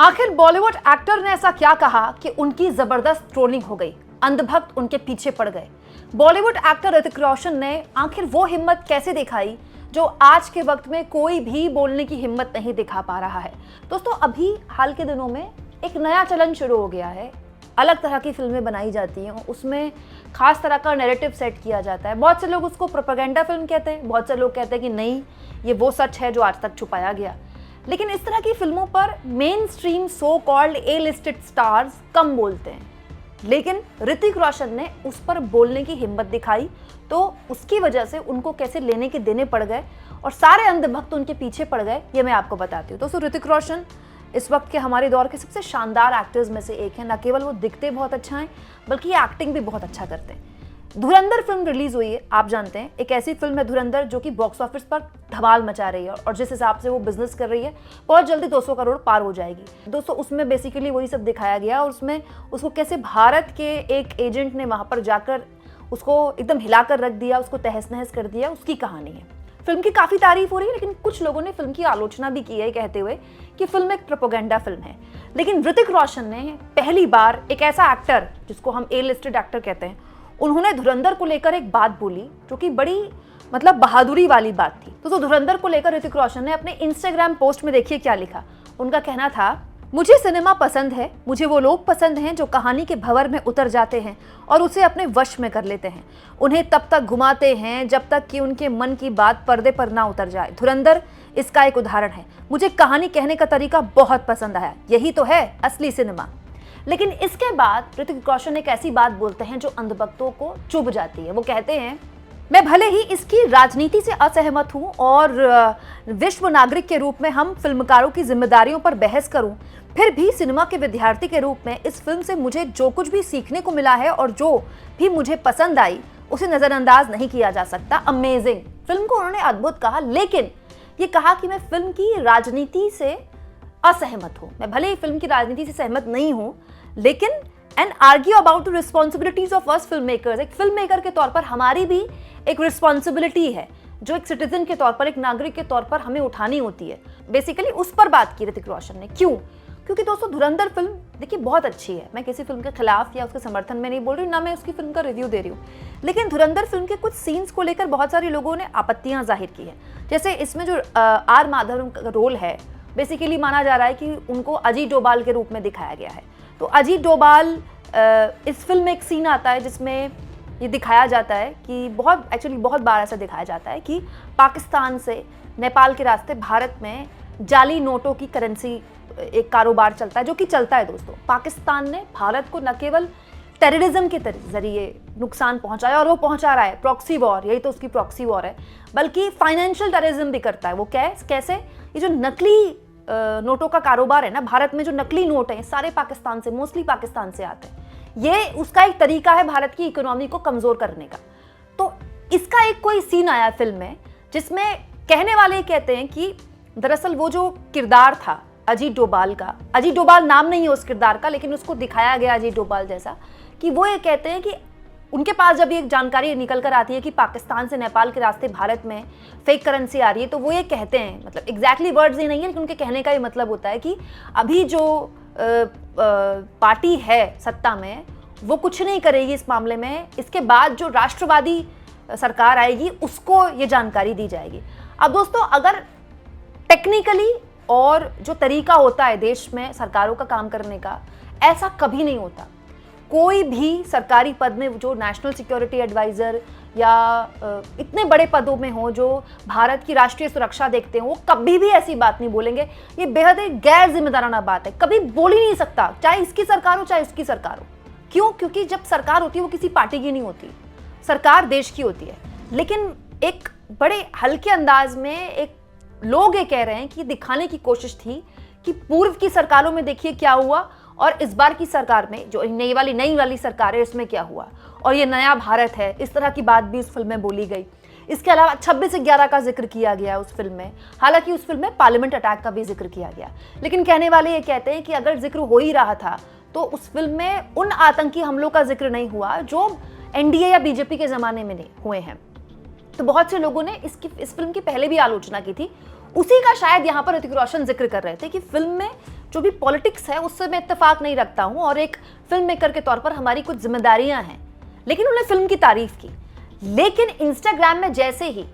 आखिर बॉलीवुड एक्टर ने ऐसा क्या कहा कि उनकी जबरदस्त ट्रोलिंग हो गई, अंधभक्त उनके पीछे पड़ गए। बॉलीवुड एक्टर ऋतिक रोशन ने आखिर वो हिम्मत कैसे दिखाई जो आज के वक्त में कोई भी बोलने की हिम्मत नहीं दिखा पा रहा है। दोस्तों, अभी हाल के दिनों में एक नया चलन शुरू हो गया है। अलग तरह की फिल्में बनाई जाती हैं, उसमें खास तरह का नैरेटिव सेट किया जाता है। बहुत से लोग उसको प्रोपेगेंडा फिल्म कहते हैं, बहुत से लोग कहते हैं कि नहीं, ये वो सच है जो आज तक छुपाया गया। लेकिन इस तरह की फिल्मों पर mainstream so called A listed stars कम बोलते हैं, लेकिन ऋतिक रोशन ने उस पर बोलने की हिम्मत दिखाई, तो उसकी वजह से उनको कैसे लेने के देने पड़ गए और सारे अंधभक्त उनके पीछे पड़ गए, ये मैं आपको बताती हूँ। दोस्तों, ऋतिक रोशन इस वक्त के हमारे दौर के सबसे शानदार एक्टर्स में से एक हैं। न केवल वो दिखते बहुत अच्छा हैं, बल्कि ये एक्टिंग भी बहुत अच्छा करते हैं। धुरंधर फिल्म रिलीज हुई है, आप जानते हैं, एक ऐसी फिल्म है धुरंधर जो कि बॉक्स ऑफिस पर धमाल मचा रही है और जिस हिसाब से वो बिजनेस कर रही है बहुत जल्दी 200 करोड़ पार हो जाएगी। दोस्तों, उसमें बेसिकली वही सब दिखाया गया और उसमें उसको कैसे भारत के एक एजेंट ने वहाँ पर जाकर उसको एकदम हिलाकर रख दिया, उसको तहस नहस कर दिया, उसकी कहानी है। फिल्म की काफ़ी तारीफ हो रही है, लेकिन कुछ लोगों ने फिल्म की आलोचना भी की है कहते हुए कि फिल्म एक प्रोपेगेंडा फिल्म है। लेकिन ऋतिक रोशन ने पहली बार, एक ऐसा एक्टर जिसको हम ए लिस्टेड एक्टर कहते हैं, उन्होंने धुरंधर को लेकर एक बात बोली जो कि बड़ी बहादुरी वाली बात थी। तो धुरंधर को लेकर ऋतिक रोशन ने अपने इंस्टाग्राम पोस्ट में देखिए क्या लिखा। उनका कहना था, मुझे सिनेमा पसंद है, मुझे वो लोग पसंद हैं जो कहानी के भंवर में उतर जाते हैं और उसे अपने वश में कर लेते हैं। उन्हें तब तक घुमाते हैं जब तक कि उनके मन की बात पर्दे पर ना उतर जाए। धुरंधर इसका एक उदाहरण है। मुझे कहानी कहने का तरीका बहुत पसंद आया, यही तो है असली सिनेमा। लेकिन इसके बाद ऋतिक रोशन एक ऐसी बात बोलते हैं जो अंधभक्तों को चुभ जाती है। वो कहते हैं, मैं भले ही इसकी राजनीति से असहमत हूं और विश्व नागरिक के रूप में हम फिल्मकारों की जिम्मेदारियों पर बहस करूं, फिर भी सिनेमा के विद्यार्थी के रूप में इस फिल्म से मुझे जो कुछ भी सीखने को मिला है और जो भी मुझे पसंद आई उसे नजरअंदाज नहीं किया जा सकता। अमेजिंग फिल्म को उन्होंने अद्भुत कहा, लेकिन ये कहा कि मैं फिल्म की राजनीति से असहमत हूं। मैं भले ही फिल्म की राजनीति से सहमत नहीं हूं, लेकिन and argue about the responsibilities of us film makers. एक फिल्म मेकर के तौर पर हमारी भी एक रिस्पॉन्सिबिलिटी है जो एक सिटीजन के तौर पर, एक नागरिक के तौर पर हमें उठानी होती है। बेसिकली उस पर बात की ऋतिक रोशन ने। क्यों? क्योंकि दोस्तों, धुरंधर फिल्म देखिए बहुत अच्छी है। मैं किसी फिल्म के खिलाफ या उसके समर्थन में नहीं बोल रही हूँ, ना मैं उसकी फिल्म का रिव्यू दे रही हूँ, लेकिन धुरंधर फिल्म के कुछ सीन्स को लेकर बहुत सारे लोगों ने आपत्तियां जाहिर की है। जैसे इसमें जो आर माधवन का रोल है, बेसिकली माना जा रहा है कि उनको अजीत डोभाल के रूप में दिखाया गया है। तो अजीत डोभाल, इस फिल्म में एक सीन आता है जिसमें ये दिखाया जाता है कि बहुत बार ऐसा दिखाया जाता है कि पाकिस्तान से नेपाल के रास्ते भारत में जाली नोटों की करेंसी एक कारोबार चलता है, जो कि चलता है। दोस्तों, पाकिस्तान ने भारत को न केवल टेररिज्म के जरिए नुकसान पहुंचाया, और वो पहुंचा रहा है, प्रॉक्सी वॉर, यही तो उसकी प्रॉक्सी वॉर है, बल्कि फाइनेंशियल टेररिज्म भी करता है। वो कैसे? ये जो नकली नोटों का कारोबार है ना, भारत में जो नकली नोट हैं सारे पाकिस्तान से, मोस्टली पाकिस्तान से आते हैं। ये उसका एक तरीका है भारत की इकोनॉमी को कमजोर करने का। तो इसका एक कोई सीन आया फिल्म में जिसमें कहने वाले कहते हैं कि दरअसल वो जो किरदार था अजीत डोभाल का, अजीत डोभाल नाम नहीं है उस किरदार का, लेकिन उसको दिखाया गया अजीत डोभाल जैसा, कि वो ये कहते हैं कि उनके पास जब ये जानकारी निकल कर आती है कि पाकिस्तान से नेपाल के रास्ते भारत में फेक करेंसी आ रही है, तो वो ये कहते हैं, मतलब एग्जैक्टली वर्ड्स ही नहीं है, लेकिन उनके कहने का ये मतलब होता है कि अभी जो पार्टी है सत्ता में वो कुछ नहीं करेगी इस मामले में, इसके बाद जो राष्ट्रवादी सरकार आएगी उसको ये जानकारी दी जाएगी। अब दोस्तों, अगर टेक्निकली और जो तरीका होता है देश में सरकारों का काम करने का, ऐसा कभी नहीं होता। कोई भी सरकारी पद में जो नेशनल सिक्योरिटी एडवाइजर या इतने बड़े पदों में हो जो भारत की राष्ट्रीय सुरक्षा देखते हो, वो कभी भी ऐसी बात नहीं बोलेंगे। ये बेहद एक गैर जिम्मेदाराना बात है, कभी बोल ही नहीं सकता, चाहे इसकी सरकार हो चाहे उसकी सरकार हो। क्यों? क्योंकि जब सरकार होती है वो किसी पार्टी की नहीं होती, सरकार देश की होती है। लेकिन एक बड़े हल्के अंदाज में एक लोग ये कह रहे हैं कि दिखाने की कोशिश थी कि पूर्व की सरकारों में देखिए क्या हुआ और इस बार की सरकार में जो नई वाली सरकार है इसमें क्या हुआ, और ये नया भारत है, इस तरह की बात भी उस फिल्म में बोली गई। इसके अलावा 26/11 का जिक्र किया गया उस फिल्म में। हालांकि उस फिल्म में पार्लियामेंट अटैक का भी जिक्र किया गया, लेकिन कहने वाले ये कहते हैं कि अगर जिक्र हो ही रहा था तो उस फिल्म में उन आतंकी हमलों का जिक्र नहीं हुआ जो एनडीए या बीजेपी के जमाने में नहीं हुए हैं। तो बहुत से लोगों ने इस फिल्म की पहले भी आलोचना की थी। उसी का शायद यहाँ पर ऋतिक रोशन जिक्र कर रहे थे कि फिल्म में जो भी पॉलिटिक्स है उससे मैं इत्तेफाक नहीं रखता हूँ और एक फिल्म मेकर के तौर पर हमारी कुछ जिम्मेदारियां हैं, लेकिन उन्होंने फिल्म की तारीफ की। लेकिन इंस्टाग्राम में जैसे ही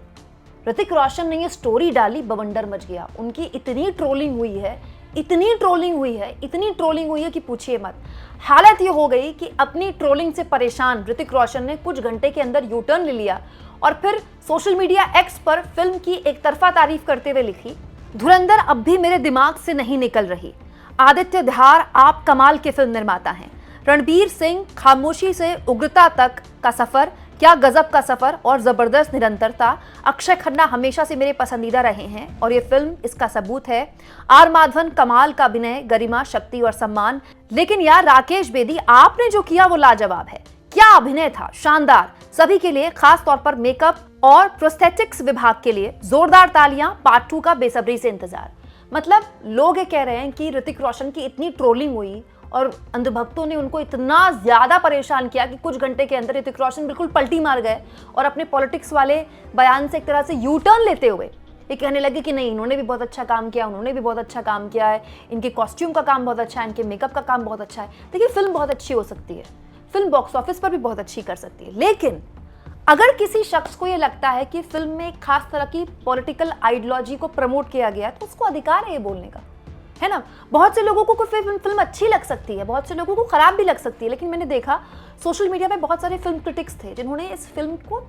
ऋतिक रोशन ने ये स्टोरी डाली, बवंडर मच गया। उनकी इतनी ट्रोलिंग हुई है, इतनी ट्रोलिंग हुई है, इतनी ट्रोलिंग हुई है कि पूछिए मत। हालत ये हो गई कि अपनी ट्रोलिंग से परेशान ऋतिक रोशन ने कुछ घंटे के अंदर यू टर्न ले लिया और फिर सोशल मीडिया एक्स पर फिल्म की एक तरफा तारीफ करते हुए लिखी, धुरंधर अब भी मेरे दिमाग से नहीं निकल रही। आदित्य धार, आप कमाल के फिल्म निर्माता हैं। रणबीर सिंह, खामोशी से उग्रता तक का सफर, क्या गजब का सफर और जबरदस्त निरंतरता। अक्षय खन्ना हमेशा से मेरे पसंदीदा रहे हैं और ये फिल्म इसका सबूत है। आर माधवन, कमाल का अभिनय, गरिमा, शक्ति और सम्मान। लेकिन यार राकेश बेदी, आपने जो किया वो लाजवाब है। क्या अभिनय था, शानदार। सभी के लिए, खास तौर पर मेकअप और प्रोस्थेटिक्स विभाग के लिए जोरदार तालियां। पार्ट 2 का बेसब्री से इंतजार। मतलब लोग ये कह रहे हैं कि ऋतिक रोशन की इतनी ट्रोलिंग हुई और अंधभक्तों ने उनको इतना ज्यादा परेशान किया कि कुछ घंटे के अंदर ऋतिक रोशन बिल्कुल पलटी मार गए और अपने पॉलिटिक्स वाले बयान से एक तरह से यू टर्न लेते हुए ये कहने लगे कि नहीं, इन्होंने भी बहुत अच्छा काम किया, उन्होंने भी बहुत अच्छा काम किया है, इनके कॉस्ट्यूम का काम बहुत अच्छा है, इनके मेकअप का काम बहुत अच्छा है। देखिए, फिल्म बहुत अच्छी हो सकती है, फिल्म बॉक्स ऑफिस पर भी बहुत अच्छी कर सकती है, लेकिन अगर किसी शख्स को ये लगता है कि फिल्म में एक खास तरह की पॉलिटिकल आइडियोलॉजी को प्रमोट किया गया तो उसको अधिकार है ये बोलने का, है ना। बहुत से लोगों को कोई फिल्म अच्छी लग सकती है, बहुत से लोगों को खराब भी लग सकती है, लेकिन मैंने देखा सोशल मीडिया पे बहुत सारे फिल्म क्रिटिक्स थे जिन्होंने इस फिल्म को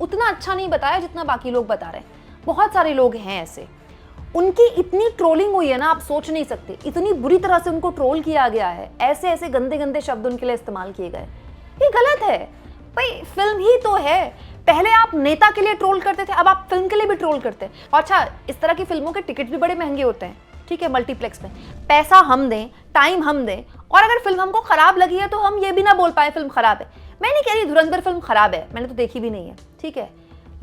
उतना अच्छा नहीं बताया जितना बाकी लोग बता रहे हैं। बहुत सारे लोग हैं ऐसे, उनकी इतनी ट्रोलिंग हुई है ना, आप सोच नहीं सकते। इतनी बुरी तरह से उनको ट्रोल किया गया है, ऐसे ऐसे गंदे गंदे शब्द उनके लिए इस्तेमाल किए गए। ये गलत है भाई, फिल्म ही तो है। पहले आप नेता के लिए ट्रोल करते थे, अब आप फिल्म के लिए भी ट्रोल करते हैं। और अच्छा, इस तरह की फिल्मों के टिकट भी बड़े महंगे होते हैं, ठीक है, मल्टीप्लेक्स में। पैसा हम दें, टाइम हम दें, और अगर फिल्म हमको खराब लगी है तो हम ये भी ना बोल पाए फिल्म खराब है। मैं नहीं कह रही धुरंधर फिल्म खराब है, मैंने तो देखी भी नहीं है, ठीक है,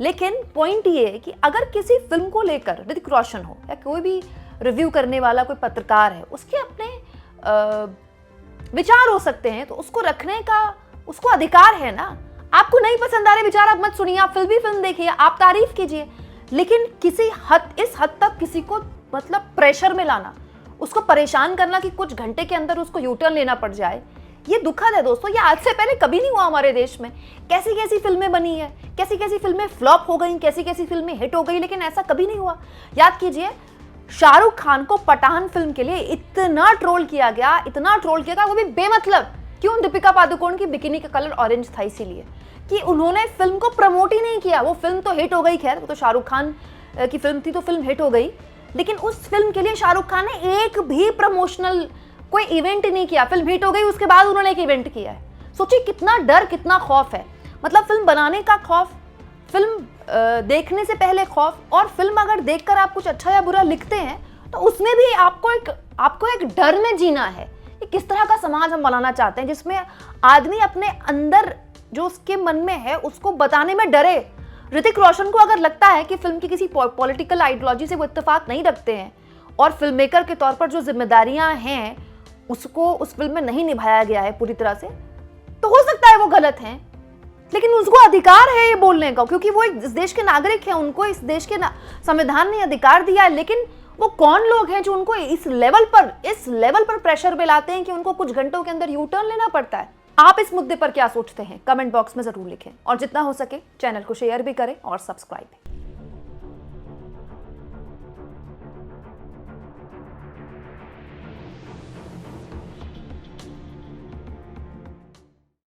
लेकिन पॉइंट ये है कि अगर किसी फिल्म को लेकर ऋतिक रोशन हो या कोई भी रिव्यू करने वाला कोई पत्रकार है, उसके अपने विचार हो सकते हैं, तो उसको रखने का उसको अधिकार है ना। आपको नहीं पसंद आ रहे विचार, आप मत सुनिए, आप फिल्म देखिए, आप तारीफ कीजिए, लेकिन किसी इस हद तक किसी को मतलब प्रेशर में लाना, उसको परेशान करना कि कुछ घंटे के अंदर उसको यू टर्न लेना पड़ जाए, ये दुखद है दोस्तों। ये आज से पहले कभी नहीं हुआ हमारे देश में। कैसी कैसी फिल्में बनी है, कैसी कैसी फिल्में फ्लॉप हो गई, कैसी कैसी फिल्में हिट हो गई, लेकिन ऐसा कभी नहीं हुआ। याद कीजिए, शाहरुख खान को पठान फिल्म के लिए इतना ट्रोल किया गया, इतना ट्रोल किया गया, वो भी बेमतलब। क्यों? दीपिका पादुकोण की बिकिनी का कलर ऑरेंज था, इसीलिए कि उन्होंने फिल्म को प्रमोट ही नहीं किया। वो फिल्म तो हिट हो गई, खैर वो तो शाहरुख खान की फिल्म थी तो फिल्म हिट हो गई, लेकिन उस फिल्म के लिए शाहरुख खान ने एक भी प्रमोशनल कोई इवेंट नहीं किया। फिल्म हिट हो गई, उसके बाद उन्होंने एक इवेंट किया है। सोचिए कितना डर, कितना खौफ है। मतलब फिल्म बनाने का खौफ, फिल्म देखने से पहले खौफ, और फिल्म अगर देखकर आप कुछ अच्छा या बुरा लिखते हैं तो उसमें भी आपको एक डर में जीना है। ये किस तरह का समाज हम बनाना चाहते हैं जिसमें आदमी अपने अंदर जो उसके मन में है उसको बताने में डरे। ऋतिक रोशन को अगर लगता है कि फिल्म की किसी पॉलिटिकल आइडियोलॉजी से वो इत्तेफाक नहीं रखते हैं और फिल्म मेकर के तौर पर जो जिम्मेदारियां हैं उसको उस फिल्म में नहीं निभाया गया है पूरी तरह से, तो हो सकता है वो गलत हैं, लेकिन उसको अधिकार है ये बोलने का, क्योंकि वो इस देश के नागरिक हैं, उनको इस देश के संविधान ने अधिकार दिया है। लेकिन वो कौन लोग हैं जो उनको इस लेवल पर प्रेशर में लाते हैं कि उनको कुछ घंटों के अंदर यू टर्न लेना पड़ता है। आप इस मुद्दे पर क्या सोचते हैं? कमेंट बॉक्स में जरूर लिखें, और जितना हो सके चैनल को शेयर भी करें और सब्सक्राइब भी।